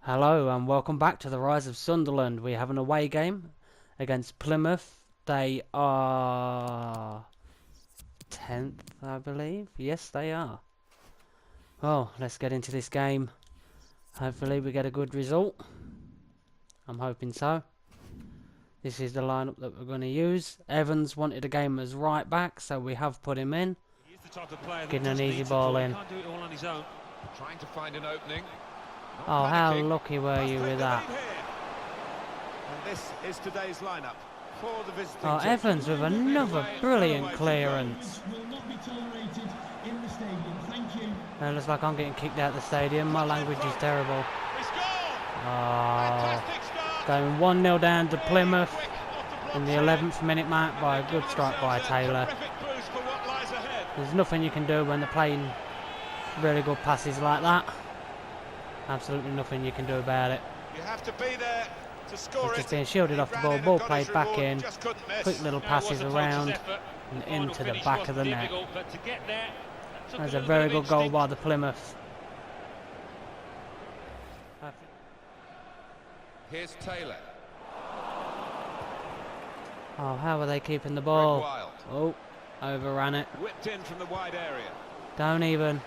Hello and welcome back to the Rise of Sunderland. We have an away game against Plymouth. They are 10th, I believe. Yes, they are. Well, let's get into this game. Hopefully we get a good result. I'm hoping so. This is the lineup that we're going to use. Evans wanted a game as right back, so we have put him in. Getting an easy ball in. Trying to find an opening. Oh, how lucky were you with that? And this is today's lineup for the visiting Oh, team. Evans with another brilliant clearance. It looks like I'm getting kicked out of the stadium. My language is terrible. Oh, going 1-0 down to Plymouth in the 11th minute mark by a good strike by Taylor. There's nothing you can do when they're playing really good passes like that. Absolutely nothing you can do about it. You have to be there to score. Just being shielded off the ball, ball played back in, quick little passes around and into the back of the net. That's a very good goal by the Plymouth. Here's Taylor. Oh, how are they keeping the ball? Oh, overran it. Whipped in from the wide area. Don't even.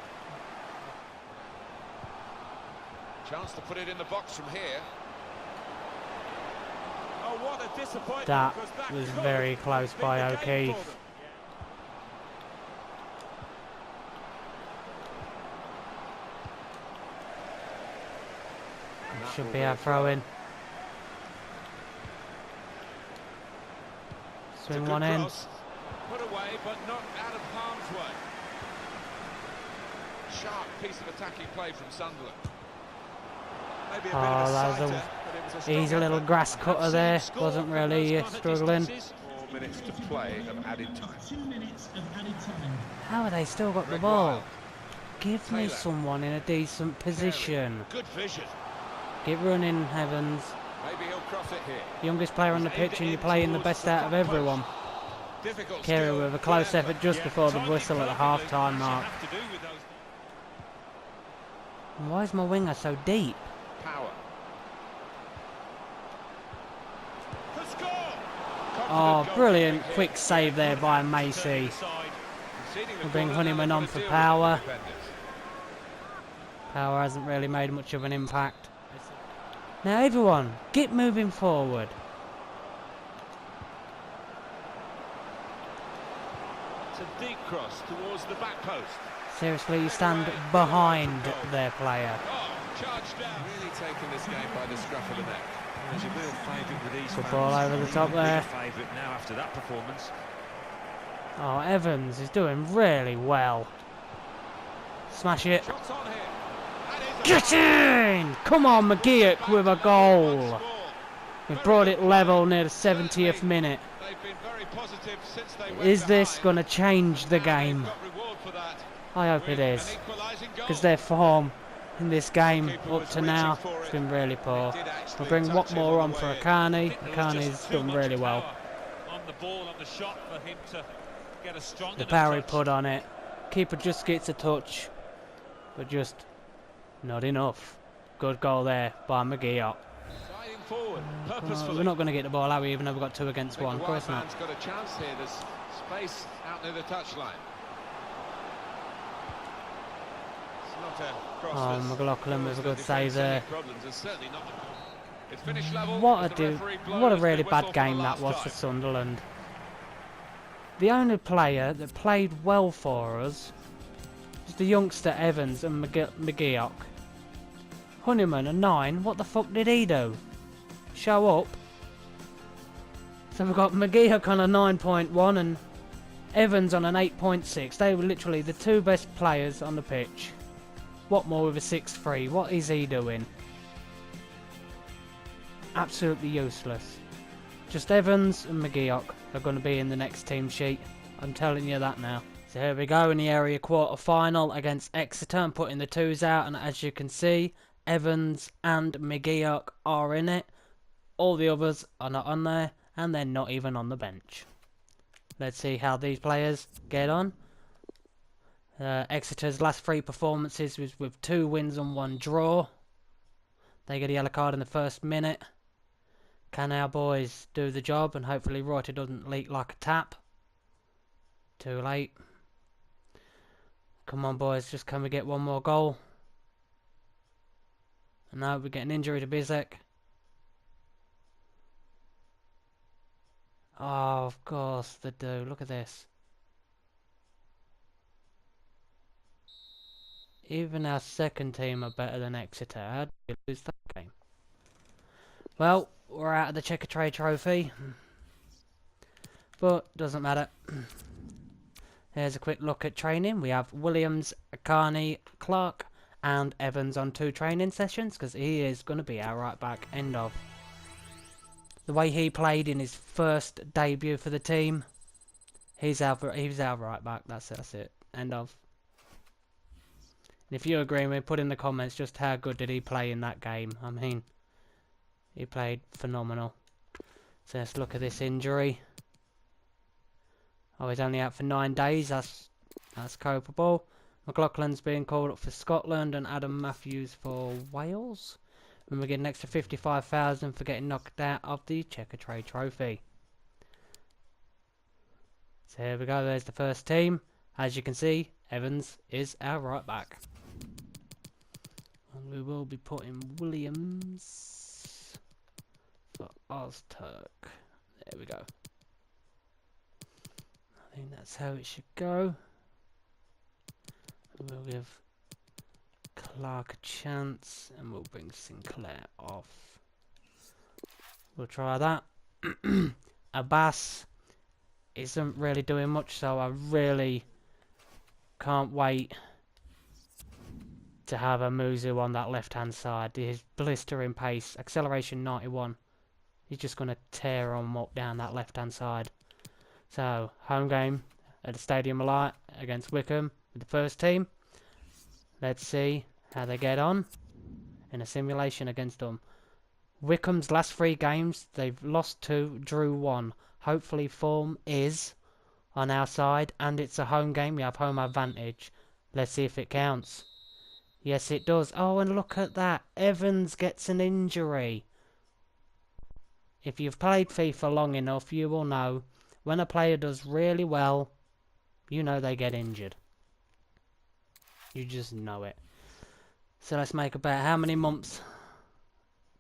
Chance to put it in the box from here. Oh, what a disappointment. That was very close by O'Keefe. Should be our throw-in. Swing one in. Put away, but not out of harm's way. Sharp piece of attacking play from Sunderland. Maybe a bit Oh, of a that was sighter, but it was a easy little grass cutter there. Wasn't really struggling. 4 minutes to play of added time. How have they still got the ball? Give me someone in a decent position. good vision. Get running, Evans. Maybe he'll cross it here. Youngest player on the pitch and you're playing the best out of everyone. Difficult Carey skill. with a close effort just before the whistle at the half-time mark. Why is my winger so deep? Power. Oh, brilliant quick save there by Macy. We'll bring Honeyman on for Power. Power hasn't really made much of an impact. Now everyone, get moving forward. It's a deep cross towards the back post. Seriously, you stand behind their player. Charged down. Really taking this game by the scruff of the neck. There's a real favourite with these Good fans. ball over the top there. Favourite now after that performance. Oh, Evans is doing really well. Smash it. Shots on here. Get in! Come on, McGeoch with a goal. We've brought it level near the 70th minute. They've been very positive since they went Is this behind. going to change the game? Got reward for that. I hope it is. An equalising goal. Because their form in this game up to now has been really poor. We'll bring Watmore on for Akani. Akani's done really well. On the ball, on the shot for him to get a strong The power he put on it. Keeper just gets a touch, but just not enough. Good goal there by McGeoch. Sliding forward, Well, purposefully. we're not going to get the ball, are we? Even though we've got 2 against I think 1. the Of course wide not. man's got a chance here. There's space out near the touchline. It's not a cross Oh, that's McLaughlin with a caused the good defence save there. any problems, and certainly not. It's finished level. What as the a referee blows what a the really whistle bad for the game that last was for time. Sunderland. The only player that played well for us was the youngster Evans and McGeoch. Honeyman a 9. What the fuck did he do? Show up. So we've got McGeoch on a 9.1 and Evans on an 8.6. They were literally the 2 best players on the pitch. Watmore with a 6.3. What is he doing? Absolutely useless. Just Evans and McGeoch are going to be in the next team sheet. I'm telling you that now. So here we go in the area quarter final against Exeter. I'm putting the 2s out, and as you can see, Evans and McGeoch are in it. All the others are not on there, and they're not even on the bench. Let's see how these players get on. Exeter's last 3 performances was with 2 wins and 1 draw. They get a yellow card in the first minute. Can our boys do the job and hopefully Reuter doesn't leak like a tap? Too late. Come on boys, just can we get one more goal? No, we get an injury to Bizek. Oh, of course they do. Look at this. Even our second team are better than Exeter. How did we lose that game? Well, we're out of the Checker Trade Trophy. But, doesn't matter. Here's a quick look at training. We have Williams, Carney, Clark and Evans on 2 training sessions because he is going to be our right back. End of. The way he played in his first debut for the team, he's our right back. That's it. End of. And if you agree with me, put in the comments just how good did he play in that game. I mean, he played phenomenal. So let's look at this injury. Oh, he's only out for 9 days. That's copeable. McLaughlin's being called up for Scotland and Adam Matthews for Wales. And we get an extra 55,000 for getting knocked out of the Checker Trade Trophy. So here we go. There's the first team. As you can see, Evans is our right back. And we will be putting Williams for Ozturk. There we go. I think that's how it should go. We'll give Clark a chance and we'll bring Sinclair off. We'll try that. Abbas isn't really doing much, so I really can't wait to have a Muzu on that left hand side. His blistering pace, acceleration 91. He's just going to tear him up down that left hand side. So, home game at the Stadium of Light against Wickham with the first team. Let's see how they get on in a simulation against them. Wickham's last 3 games, they've lost 2, drew 1. Hopefully form is on our side and it's a home game. We have home advantage. Let's see if it counts. Yes, it does. Oh, and look at that. Evans gets an injury. If you've played FIFA long enough, you will know when a player does really well, you know they get injured. You just know it. So let's make a bet. How many months?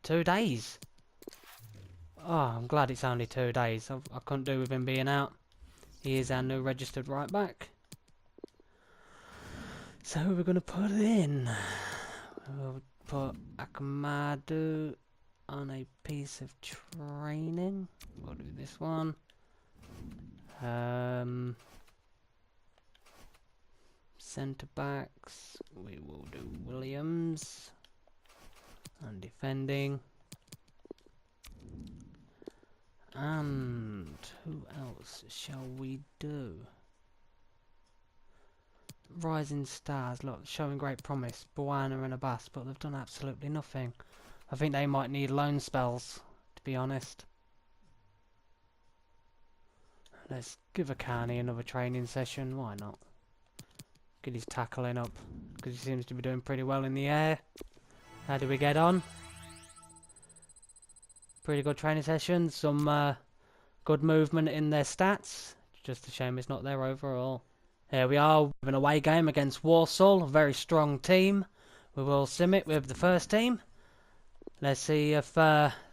2 days. Oh, I'm glad it's only 2 days. I couldn't do with him being out. He is our new registered right back. So who are we going to put in? We'll put Akamadu on a piece of training. We'll do this one. Centre backs, we will do Williams. And defending. And who else shall we do? Rising stars, look, showing great promise. Buana and Abbas, but they've done absolutely nothing. I think they might need loan spells, to be honest. Let's give Akani another training session, why not? Get his tackling up, because he seems to be doing pretty well in the air. How do we get on? Pretty good training session, some good movement in their stats. Just a shame it's not there overall. Here we are with an away game against Walsall, a very strong team. We will sim it with the first team. Let's see if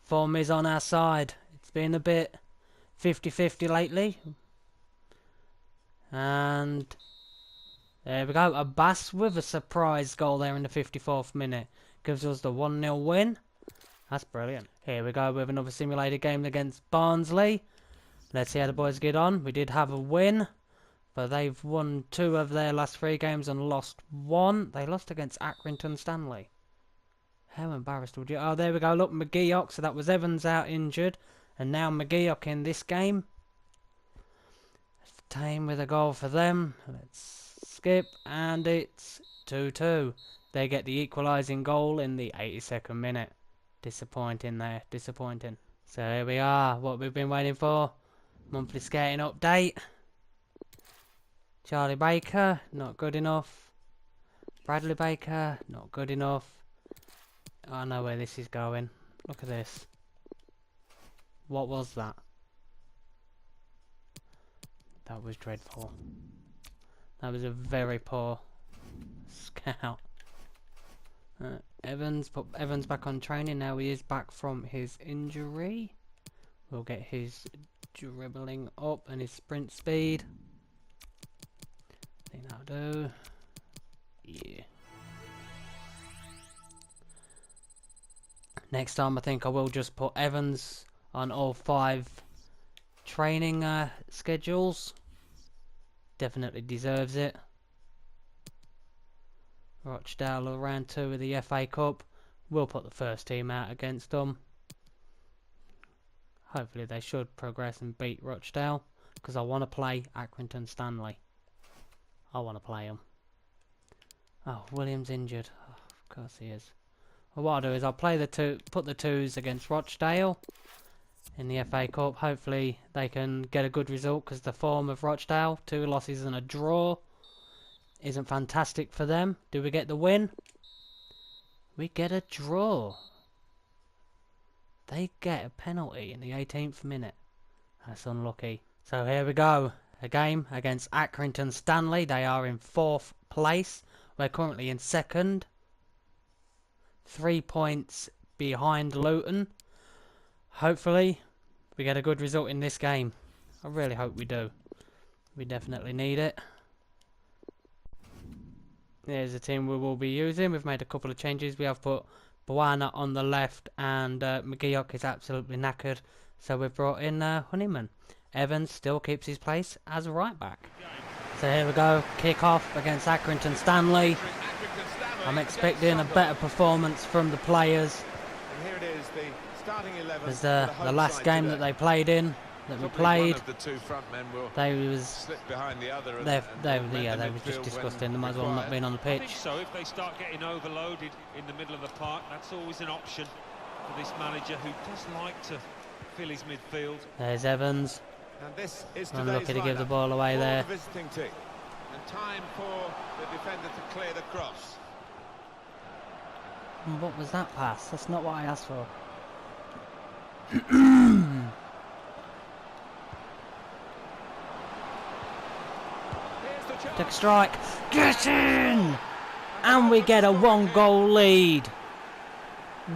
form is on our side. It's been a bit 50-50 lately. And there we go. Abbas with a surprise goal there in the 54th minute. Gives us the 1-0 win. That's brilliant. Here we go with another simulated game against Barnsley. Let's see how the boys get on. We did have a win, but they've won 2 of their last 3 games and lost 1. They lost against Accrington Stanley. How embarrassed would you? Oh, there we go. Look, McGeoch. So that was Evans out injured. And now McGeoch in this game. Tame with a goal for them. Let's skip. And it's 2-2. They get the equalising goal in the 82nd minute. Disappointing there. Disappointing. So here we are. What we've been waiting for. Monthly skating update. Charlie Baker. Not good enough. Bradley Baker. Not good enough. I know where this is going. Look at this. What was that? That was dreadful. That was a very poor scout. Evans, put Evans back on training. Now he is back from his injury. We'll get his dribbling up and his sprint speed. I think that'll do. Yeah. Next time I think I will just put Evans on all 5 training schedules. Definitely deserves it. Rochdale are round 2 of the FA Cup. We'll put the first team out against them. Hopefully they should progress and beat Rochdale, because I want to play Accrington Stanley. I want to play them. Oh, William's injured. Oh, of course he is. Well, what I'll do is I'll play put the 2s against Rochdale in the FA Cup. Hopefully they can get a good result, because the form of Rochdale, 2 losses and a draw, isn't fantastic for them. Do we get the win? We get a draw. They get a penalty in the 18th minute. That's unlucky. So here we go. A game against Accrington Stanley. They are in 4th place. We're currently in 2nd. 3 points behind Luton. Hopefully we get a good result in this game. I really hope we do. We definitely need it. There's a team we will be using. We've made a couple of changes. We have put Buana on the left, and McGeoch is absolutely knackered, so we've brought in Honeyman. Evans still keeps his place as a right back. So here we go, kick off against Accrington Stanley. I'm expecting a better performance from the players. And here it is, the starting 11. As the last game that they played in, that we played, One of the 2 front men will they was slip behind the other. they was just disgusting. They might as well not been on the I think pitch. so. If they start getting overloaded in the middle of the park, that's always an option for this manager, who does like to fill his midfield. There's Evans. And this is Unlucky to give the ball away for there. the visiting team. And time for the defender to clear the cross. What was that pass? That's not what I asked for. Take a strike. Get in! And we get a 1-goal lead.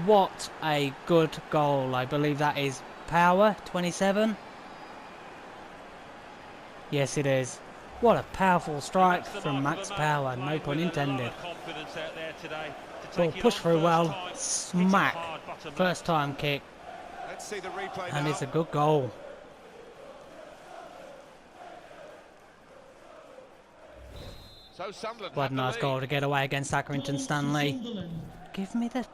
What a good goal. I believe that is Power, 27. Yes, it is. What a powerful strike from Max Power, no pun intended. Ball pushed through well, smack, first time kick, Let's see the replay and now. it's a good goal. So Sunderland What have a the nice lead. goal to get away against Accrington Stanley. Give me the...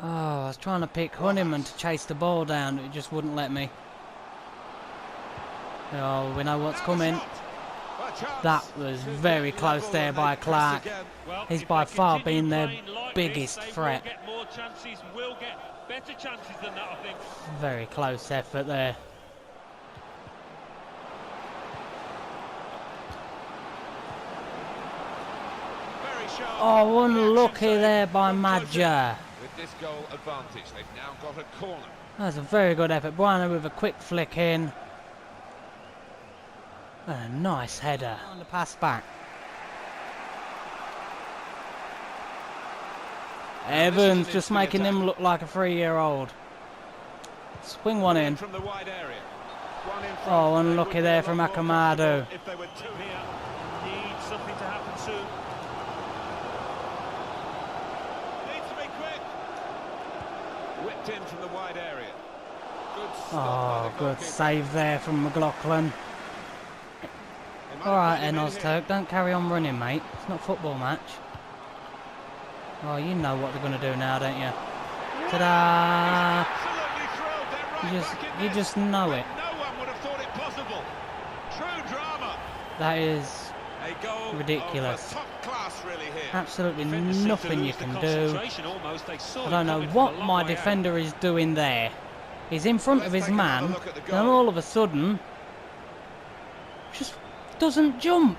Oh, I was trying to pick Honeyman to chase the ball down, it just wouldn't let me. Oh, we know what's coming. Well, a chance That was to very get close level, there and by they press Clark. again. Well, He's if by they far continue been their playing like biggest this, threat. They will get more chances, will get better chances than that, I think. Very close effort there. Very sharp. Oh, unlucky Reaction there save by from Joseph. Madja. With this goal advantage, they've now got a corner. That's a very good effort. Buana with a quick flick in. And a nice header. On the pass back. Evans just making him look like a 3-year-old. Swing one in. From the wide area. One in front. Oh, They unlucky would there be a from lot more Akamadu. comfortable if they were two Here, needs something to happen soon. Needs to be quick. Whipped in from the wide area. Good stop by Oh, the good goalkeeper. save there from McLaughlin. They might Alright, have Enos been Turk, don't carry on running, mate. It's not a football match. Oh, you know what they're going to do now, don't you? Ta-da! Absolutely thrilled. They're right back in You this. just know it. No one would have thought it possible. True drama. That is A goal ridiculous. of top class really here. absolutely Defenders seem to nothing you lose the can do. concentration almost. They saw I it don't know coming from what a long my way out. defender is doing there. He's in front of his Let's take another man, look at the and goal. all of a sudden, just doesn't jump.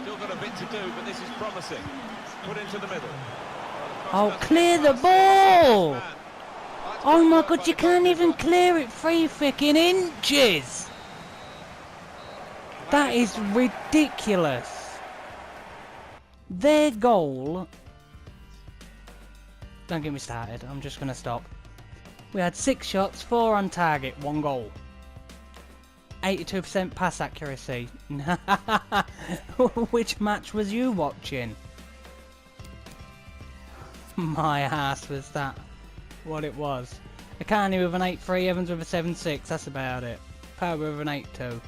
Still got a bit to do, but this is promising. Put into the middle. Well, the Oh, clear the ball! Oh my god, you can't even clear it 3 freaking inches! That is ridiculous. Their goal... Don't get me started, I'm just going to stop. We had 6 shots, 4 on target, 1 goal. 82% pass accuracy. Which match was you watching? My ass, was that what it was. Akani with an 8-3, Evans with a 7-6, that's about it. Power with an 8-2.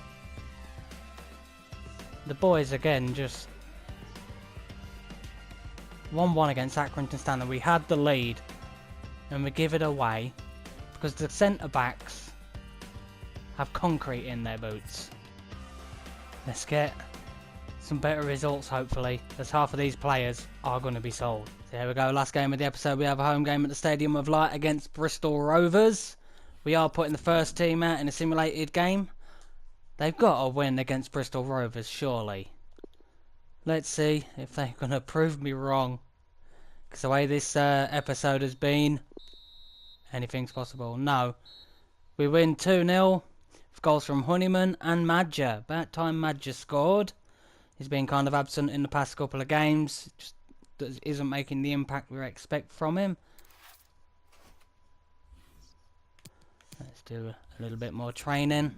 The boys again just 1-1 against Accrington Stanley. We had the lead and we give it away because the centre backs have concrete in their boots. Let's get some better results hopefully, as half of these players are going to be sold. So here we go, last game of the episode. We have a home game at the Stadium of Light against Bristol Rovers. We are putting the first team out in a simulated game. They've got to win against Bristol Rovers, surely. Let's see if they're going to prove me wrong. Because the way this episode has been, anything's possible. No. We win 2-0. With goals from Honeyman and Madger. About time Madger scored. He's been kind of absent in the past couple of games. Just isn't making the impact we expect from him. Let's do a little bit more training.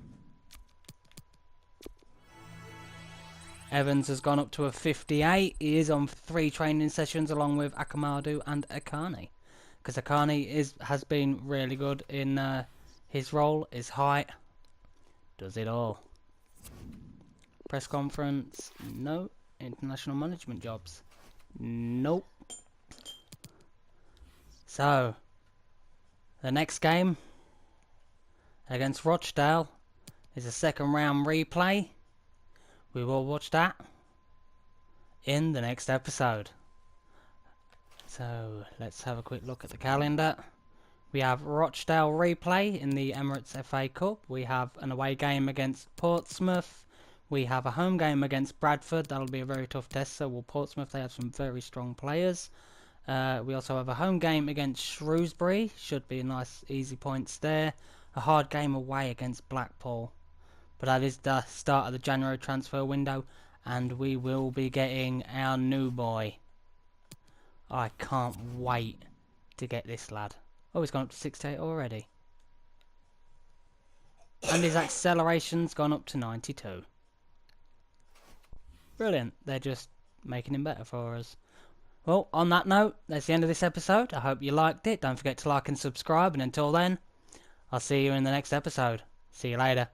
Evans has gone up to a 58. He is on 3 training sessions along with Akamadu and Akani. Because Akani has been really good in his role. His height does it all. Press conference, no. International management jobs, nope. So, the next game against Rochdale is a second round replay. We will watch that in the next episode. So, let's have a quick look at the calendar. We have Rochdale replay in the Emirates FA Cup. We have an away game against Portsmouth. We have a home game against Bradford. That'll be a very tough test. So will Portsmouth. They have some very strong players. We also have a home game against Shrewsbury. Should be nice, easy points there. A hard game away against Blackpool. But that is the start of the January transfer window. And we will be getting our new boy. I can't wait to get this lad. Oh, he's gone up to 68 already. And his acceleration's gone up to 92. Brilliant. They're just making him better for us. Well, on that note, that's the end of this episode. I hope you liked it. Don't forget to like and subscribe. And until then, I'll see you in the next episode. See you later.